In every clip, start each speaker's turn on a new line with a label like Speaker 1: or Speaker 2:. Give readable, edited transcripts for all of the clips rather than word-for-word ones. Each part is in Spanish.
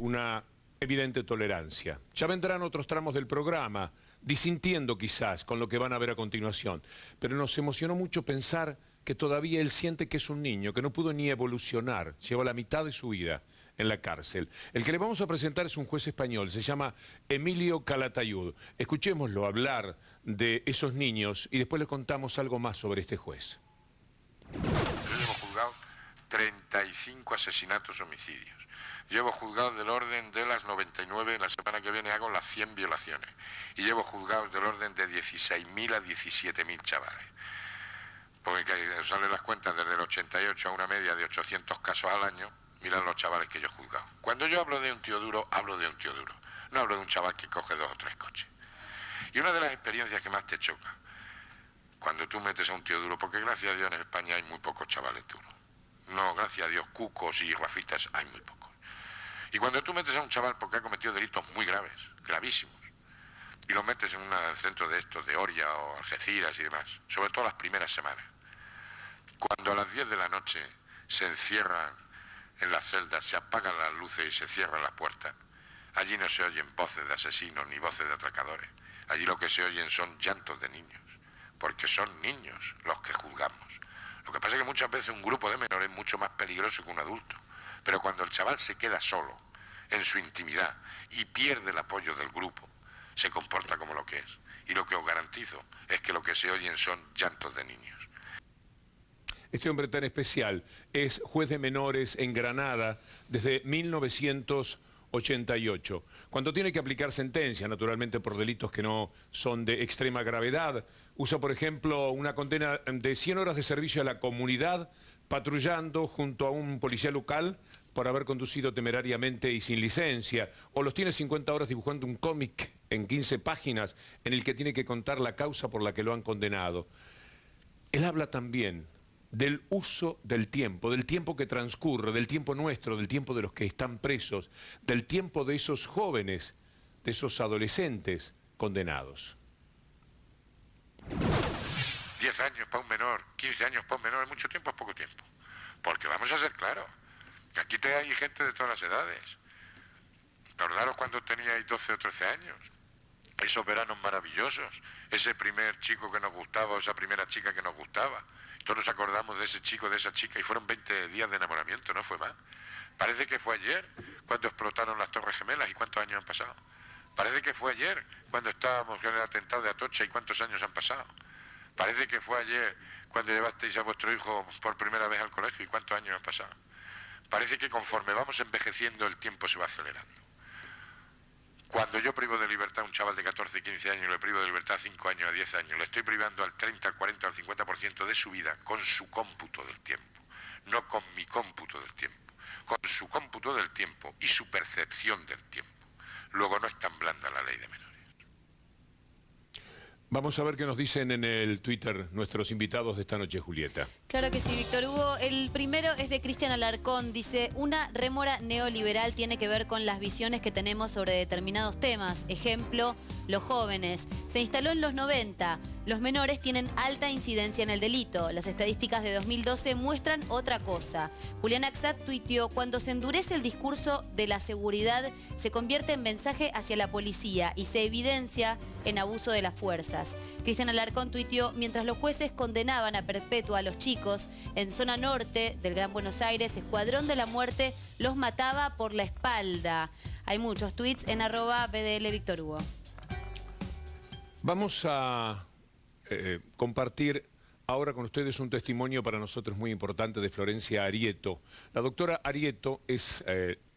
Speaker 1: una evidente tolerancia. Ya vendrán otros tramos del programa, disintiendo quizás con lo que van a ver a continuación, pero nos emocionó mucho pensar que todavía él siente que es un niño, que no pudo ni evolucionar, lleva la mitad de su vida en la cárcel. El que le vamos a presentar es un juez español, se llama Emilio Calatayud. Escuchémoslo hablar de esos niños y después le contamos algo más sobre este juez.
Speaker 2: Yo llevo juzgado 35 asesinatos, homicidios. Llevo juzgados del orden de las 99, la semana que viene hago las 100 violaciones. Y llevo juzgados del orden de 16.000 a 17.000 chavales. Porque salen las cuentas desde el 88 a una media de 800 casos al año. Miran los chavales que yo he juzgado. Cuando yo hablo de un tío duro, hablo de un tío duro. No hablo de un chaval que coge 2 o 3 coches. Y una de las experiencias que más te choca, cuando tú metes a un tío duro, porque gracias a Dios en España hay muy pocos chavales duros. No, gracias a Dios, cucos y rafitas hay muy pocos. Y cuando tú metes a un chaval porque ha cometido delitos muy graves, gravísimos, y lo metes en un centro de estos, de Oria o Algeciras y demás, sobre todo las primeras semanas, cuando a las 10 de la noche se encierran en las celdas, se apagan las luces y se cierran las puertas, allí no se oyen voces de asesinos ni voces de atracadores. Allí lo que se oyen son llantos de niños, porque son niños los que juzgamos. Lo que pasa es que muchas veces un grupo de menores es mucho más peligroso que un adulto, pero cuando el chaval se queda solo, en su intimidad, y pierde el apoyo del grupo, se comporta como lo que es. Y lo que os garantizo es que lo que se oyen son llantos de niños.
Speaker 1: Este hombre tan especial es juez de menores en Granada desde 1988. Cuando tiene que aplicar sentencia, naturalmente por delitos que no son de extrema gravedad, usa, por ejemplo, una condena de 100 horas de servicio a la comunidad, patrullando junto a un policía local por haber conducido temerariamente y sin licencia, o los tiene 50 horas dibujando un cómic en 15 páginas en el que tiene que contar la causa por la que lo han condenado. Él habla también del uso del tiempo que transcurre, del tiempo nuestro, del tiempo de los que están presos, del tiempo de esos jóvenes, de esos adolescentes condenados.
Speaker 2: 10 años para un menor, 15 años para un menor, ¿es mucho tiempo o es poco tiempo? Porque vamos a ser claros, aquí hay gente de todas las edades. Acordaros cuando teníais 12 o 13 años, esos veranos maravillosos, ese primer chico que nos gustaba o esa primera chica que nos gustaba. Todos nos acordamos de ese chico, de esa chica, y fueron 20 días de enamoramiento, no fue más. Parece que fue ayer cuando explotaron las Torres Gemelas, ¿y cuántos años han pasado? Parece que fue ayer cuando estábamos en el atentado de Atocha, ¿y cuántos años han pasado? Parece que fue ayer cuando llevasteis a vuestro hijo por primera vez al colegio, ¿y cuántos años han pasado? Parece que conforme vamos envejeciendo el tiempo se va acelerando. Cuando yo privo de libertad a un chaval de 14, 15 años, le privo de libertad a 5 años, a 10 años, le estoy privando al 30, al 40, al 50% de su vida con su cómputo del tiempo, no con mi cómputo del tiempo, con su cómputo del tiempo y su percepción del tiempo. Luego no es tan blanda la ley de menores.
Speaker 1: Vamos a ver qué nos dicen en el Twitter nuestros invitados de esta noche, Julieta.
Speaker 3: Claro que sí, Víctor Hugo. El primero es de Cristian Alarcón. Dice, una rémora neoliberal tiene que ver con las visiones que tenemos sobre determinados temas. Ejemplo, los jóvenes. Se instaló en los 90. Los menores tienen alta incidencia en el delito. Las estadísticas de 2012 muestran otra cosa. Julián Axat tuiteó, cuando se endurece el discurso de la seguridad, se convierte en mensaje hacia la policía y se evidencia en abuso de las fuerzas. Cristian Alarcón tuiteó, mientras los jueces condenaban a perpetua a los chicos, en zona norte del Gran Buenos Aires, Escuadrón de la Muerte los mataba por la espalda. Hay muchos tweets en @BDL Víctor Hugo.
Speaker 1: Vamos a compartir ahora con ustedes un testimonio para nosotros muy importante de Florencia Arieto. La doctora Arieto es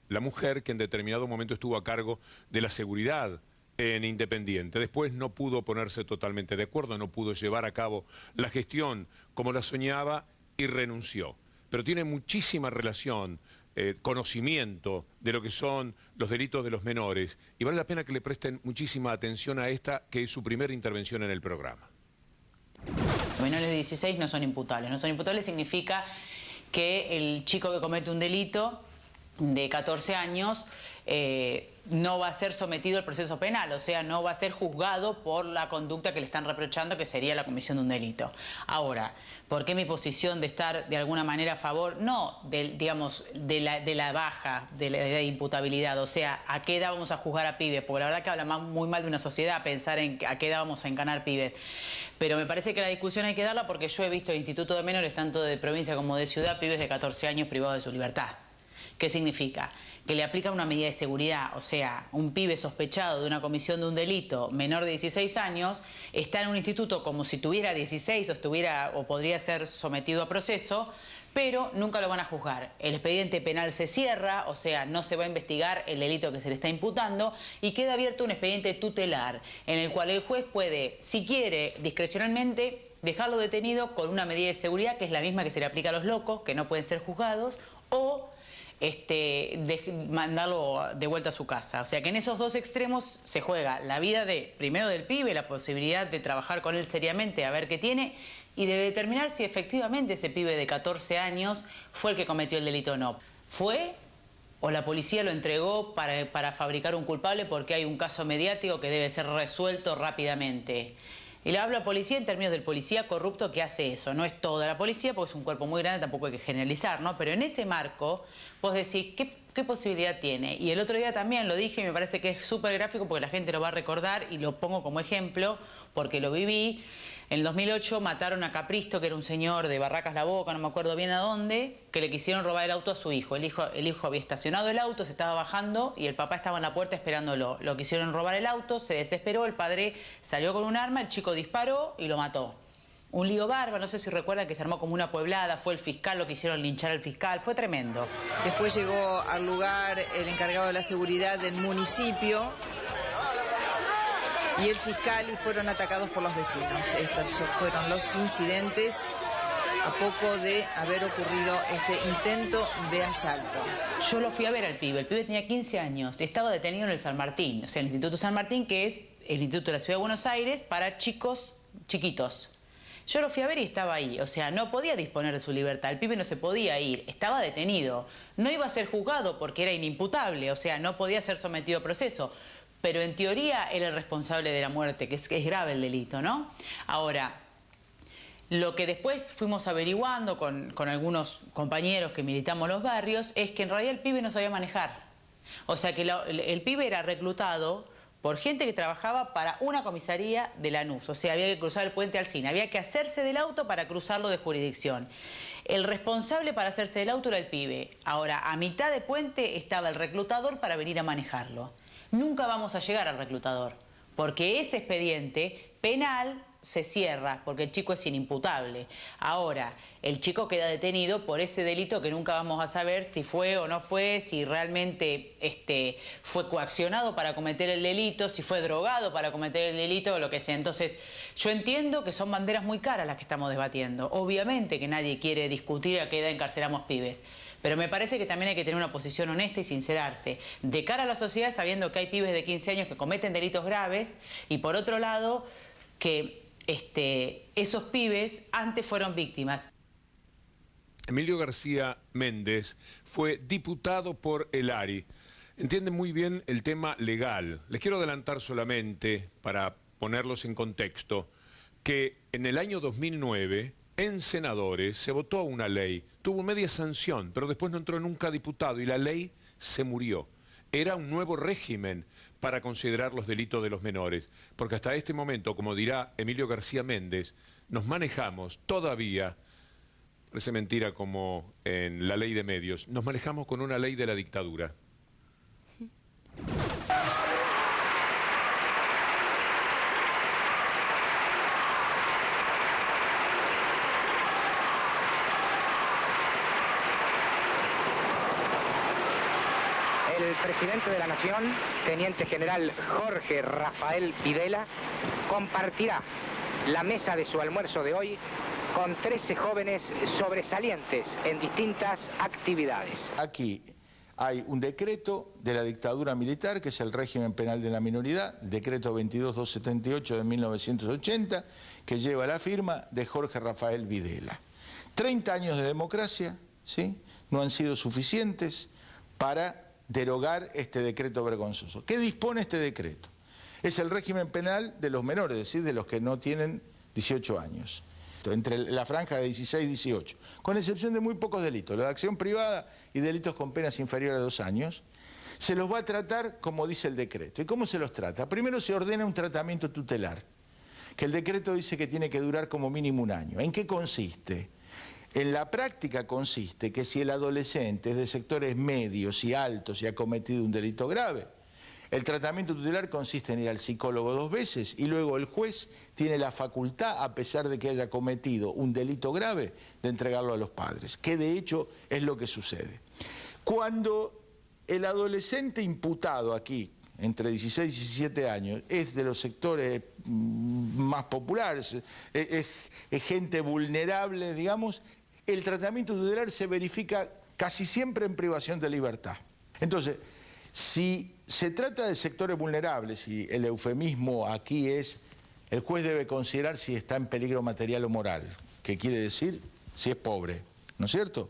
Speaker 1: la mujer que en determinado momento estuvo a cargo de la seguridad en Independiente. Después no pudo ponerse totalmente de acuerdo, no pudo llevar a cabo la gestión como la soñaba y renunció. Pero tiene muchísima relación, conocimiento de lo que son los delitos de los menores y vale la pena que le presten muchísima atención a esta, que es su primera intervención en el programa.
Speaker 4: Los menores de 16 no son imputables. No son imputables significa que el chico que comete un delito de 14 años no va a ser sometido al proceso penal, o sea, no va a ser juzgado por la conducta que le están reprochando, que sería la comisión de un delito. Ahora, ¿por qué mi posición de estar de alguna manera a favor? No, digamos, de la baja, de la imputabilidad, o sea, ¿a qué edad vamos a juzgar a pibes? Porque la verdad que habla muy mal de una sociedad pensar en a qué edad vamos a encanar pibes. Pero me parece que la discusión hay que darla porque yo he visto institutos de menores, tanto de provincia como de ciudad, pibes de 14 años privados de su libertad. ¿Qué significa? Que le aplican una medida de seguridad, o sea, un pibe sospechado de una comisión de un delito menor de 16 años está en un instituto como si tuviera 16 o podría ser sometido a proceso, pero nunca lo van a juzgar. El expediente penal se cierra, o sea, no se va a investigar el delito que se le está imputando y queda abierto un expediente tutelar en el cual el juez puede, si quiere, discrecionalmente, dejarlo detenido con una medida de seguridad que es la misma que se le aplica a los locos, que no pueden ser juzgados, o mandarlo de vuelta a su casa. O sea que en esos dos extremos se juega la vida primero del pibe, la posibilidad de trabajar con él seriamente a ver qué tiene y de determinar si efectivamente ese pibe de 14 años fue el que cometió el delito o no. ¿Fue o la policía lo entregó para fabricar un culpable porque hay un caso mediático que debe ser resuelto rápidamente? Y le hablo a policía en términos del policía corrupto que hace eso. No es toda la policía porque es un cuerpo muy grande, tampoco hay que generalizar, ¿no? Pero en ese marco vos decís, ¿qué posibilidad tiene? Y el otro día también lo dije y me parece que es súper gráfico porque la gente lo va a recordar y lo pongo como ejemplo porque lo viví. En el 2008 mataron a Capristo, que era un señor de Barracas La Boca, no me acuerdo bien a dónde, que le quisieron robar el auto a su hijo. El hijo había estacionado el auto, se estaba bajando y el papá estaba en la puerta esperándolo. Lo quisieron robar el auto, se desesperó, el padre salió con un arma, el chico disparó y lo mató. Un lío bárbaro, no sé si recuerdan que se armó como una pueblada, fue el fiscal, lo quisieron linchar al fiscal, fue tremendo.
Speaker 5: Después llegó al lugar el encargado de la seguridad del municipio y el fiscal y fueron atacados por los vecinos. Estos fueron los incidentes a poco de haber ocurrido este intento de asalto.
Speaker 4: Yo lo fui a ver al pibe, el pibe tenía 15 años y estaba detenido en el San Martín, o sea, el Instituto San Martín, que es el Instituto de la Ciudad de Buenos Aires para chicos chiquitos. Yo lo fui a ver y estaba ahí, o sea, no podía disponer de su libertad, el pibe no se podía ir, estaba detenido. No iba a ser juzgado porque era inimputable, o sea, no podía ser sometido a proceso. Pero en teoría era el responsable de la muerte, que es grave el delito, ¿no? Ahora, lo que después fuimos averiguando con algunos compañeros que militamos los barrios es que en realidad el pibe no sabía manejar. O sea que el pibe era reclutado por gente que trabajaba para una comisaría de Lanús. O sea, había que cruzar el puente Alsina, había que hacerse del auto para cruzarlo de jurisdicción. El responsable para hacerse del auto era el pibe. Ahora, a mitad de puente estaba el reclutador para venir a manejarlo. Nunca vamos a llegar al reclutador, porque ese expediente penal se cierra, porque el chico es inimputable. Ahora, el chico queda detenido por ese delito que nunca vamos a saber si fue o no fue, si realmente fue coaccionado para cometer el delito, si fue drogado para cometer el delito o lo que sea. Entonces, yo entiendo que son banderas muy caras las que estamos debatiendo. Obviamente que nadie quiere discutir a qué edad encarcelamos pibes. Pero me parece que también hay que tener una posición honesta y sincerarse de cara a la sociedad sabiendo que hay pibes de 15 años que cometen delitos graves y por otro lado que esos pibes antes fueron víctimas.
Speaker 1: Emilio García Méndez fue diputado por el ARI. Entiende muy bien el tema legal. Les quiero adelantar solamente, para ponerlos en contexto, que en el año 2009... en senadores se votó una ley, tuvo media sanción, pero después no entró nunca diputado y la ley se murió. Era un nuevo régimen para considerar los delitos de los menores, porque hasta este momento, como dirá Emilio García Méndez, nos manejamos todavía, parece mentira como en la ley de medios, nos manejamos con una ley de la dictadura.
Speaker 6: El presidente de la Nación, teniente general Jorge Rafael Videla, compartirá la mesa de su almuerzo de hoy con 13 jóvenes sobresalientes en distintas actividades.
Speaker 7: Aquí hay un decreto de la dictadura militar, que es el régimen penal de la minoridad, el decreto 22278 de 1980, que lleva la firma de Jorge Rafael Videla. 30 años de democracia, ¿sí?, no han sido suficientes para derogar este decreto vergonzoso. ¿Qué dispone este decreto? Es el régimen penal de los menores, es decir, de los que no tienen 18 años, entre la franja de 16 y 18, con excepción de muy pocos delitos, los de acción privada y delitos con penas inferiores a 2 años, se los va a tratar como dice el decreto. ¿Y cómo se los trata? Primero se ordena un tratamiento tutelar, que el decreto dice que tiene que durar como mínimo 1 año. ¿En qué consiste? En la práctica consiste que si el adolescente es de sectores medios y altos y ha cometido un delito grave, el tratamiento tutelar consiste en ir al psicólogo 2 veces y luego el juez tiene la facultad, a pesar de que haya cometido un delito grave, de entregarlo a los padres, que de hecho es lo que sucede. Cuando el adolescente imputado aquí, entre 16 y 17 años, es de los sectores más populares, es gente vulnerable, digamos, el tratamiento tutelar se verifica casi siempre en privación de libertad. Entonces, si se trata de sectores vulnerables, y el eufemismo aquí es, el juez debe considerar si está en peligro material o moral, que quiere decir si es pobre, ¿no es cierto?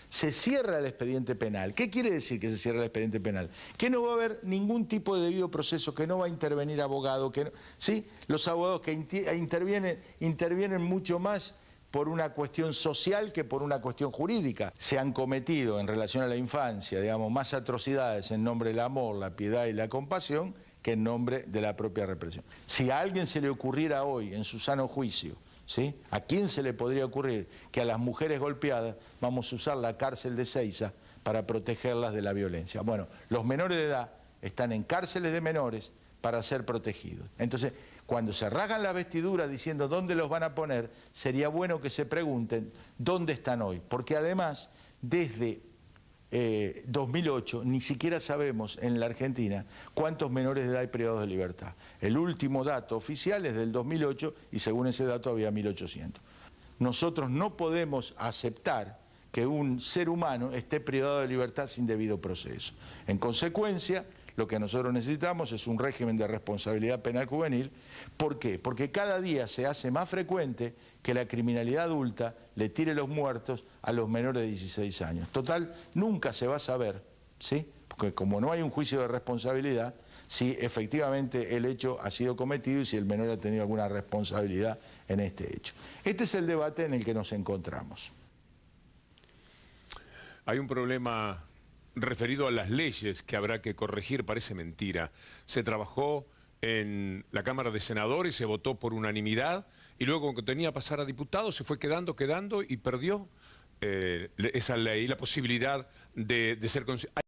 Speaker 7: Se cierra el expediente penal. ¿Qué quiere decir que se cierra el expediente penal? Que no va a haber ningún tipo de debido proceso, que no va a intervenir abogado, que no, ¿sí? Los abogados que intervienen mucho más por una cuestión social que por una cuestión jurídica. Se han cometido en relación a la infancia, digamos, más atrocidades en nombre del amor, la piedad y la compasión que en nombre de la propia represión. Si a alguien se le ocurriera hoy, en su sano juicio, ¿sí? ¿A quién se le podría ocurrir que a las mujeres golpeadas vamos a usar la cárcel de Ezeiza para protegerlas de la violencia? Bueno, los menores de edad están en cárceles de menores para ser protegidos. Entonces, cuando se rasgan las vestiduras diciendo dónde los van a poner, sería bueno que se pregunten dónde están hoy. Porque además, desde 2008, ni siquiera sabemos en la Argentina cuántos menores de edad hay privados de libertad. El último dato oficial es del 2008 y según ese dato había 1.800. Nosotros no podemos aceptar que un ser humano esté privado de libertad sin debido proceso. En consecuencia, lo que nosotros necesitamos es un régimen de responsabilidad penal juvenil. ¿Por qué? Porque cada día se hace más frecuente que la criminalidad adulta le tire los muertos a los menores de 16 años. Total, nunca se va a saber, ¿sí? Porque como no hay un juicio de responsabilidad, si efectivamente el hecho ha sido cometido y si el menor ha tenido alguna responsabilidad en este hecho. Este es el debate en el que nos encontramos.
Speaker 1: Hay un problema referido a las leyes que habrá que corregir, parece mentira. Se trabajó en la Cámara de Senadores, se votó por unanimidad y luego cuando tenía que pasar a diputados se fue quedando y perdió esa ley, la posibilidad de ser considerada.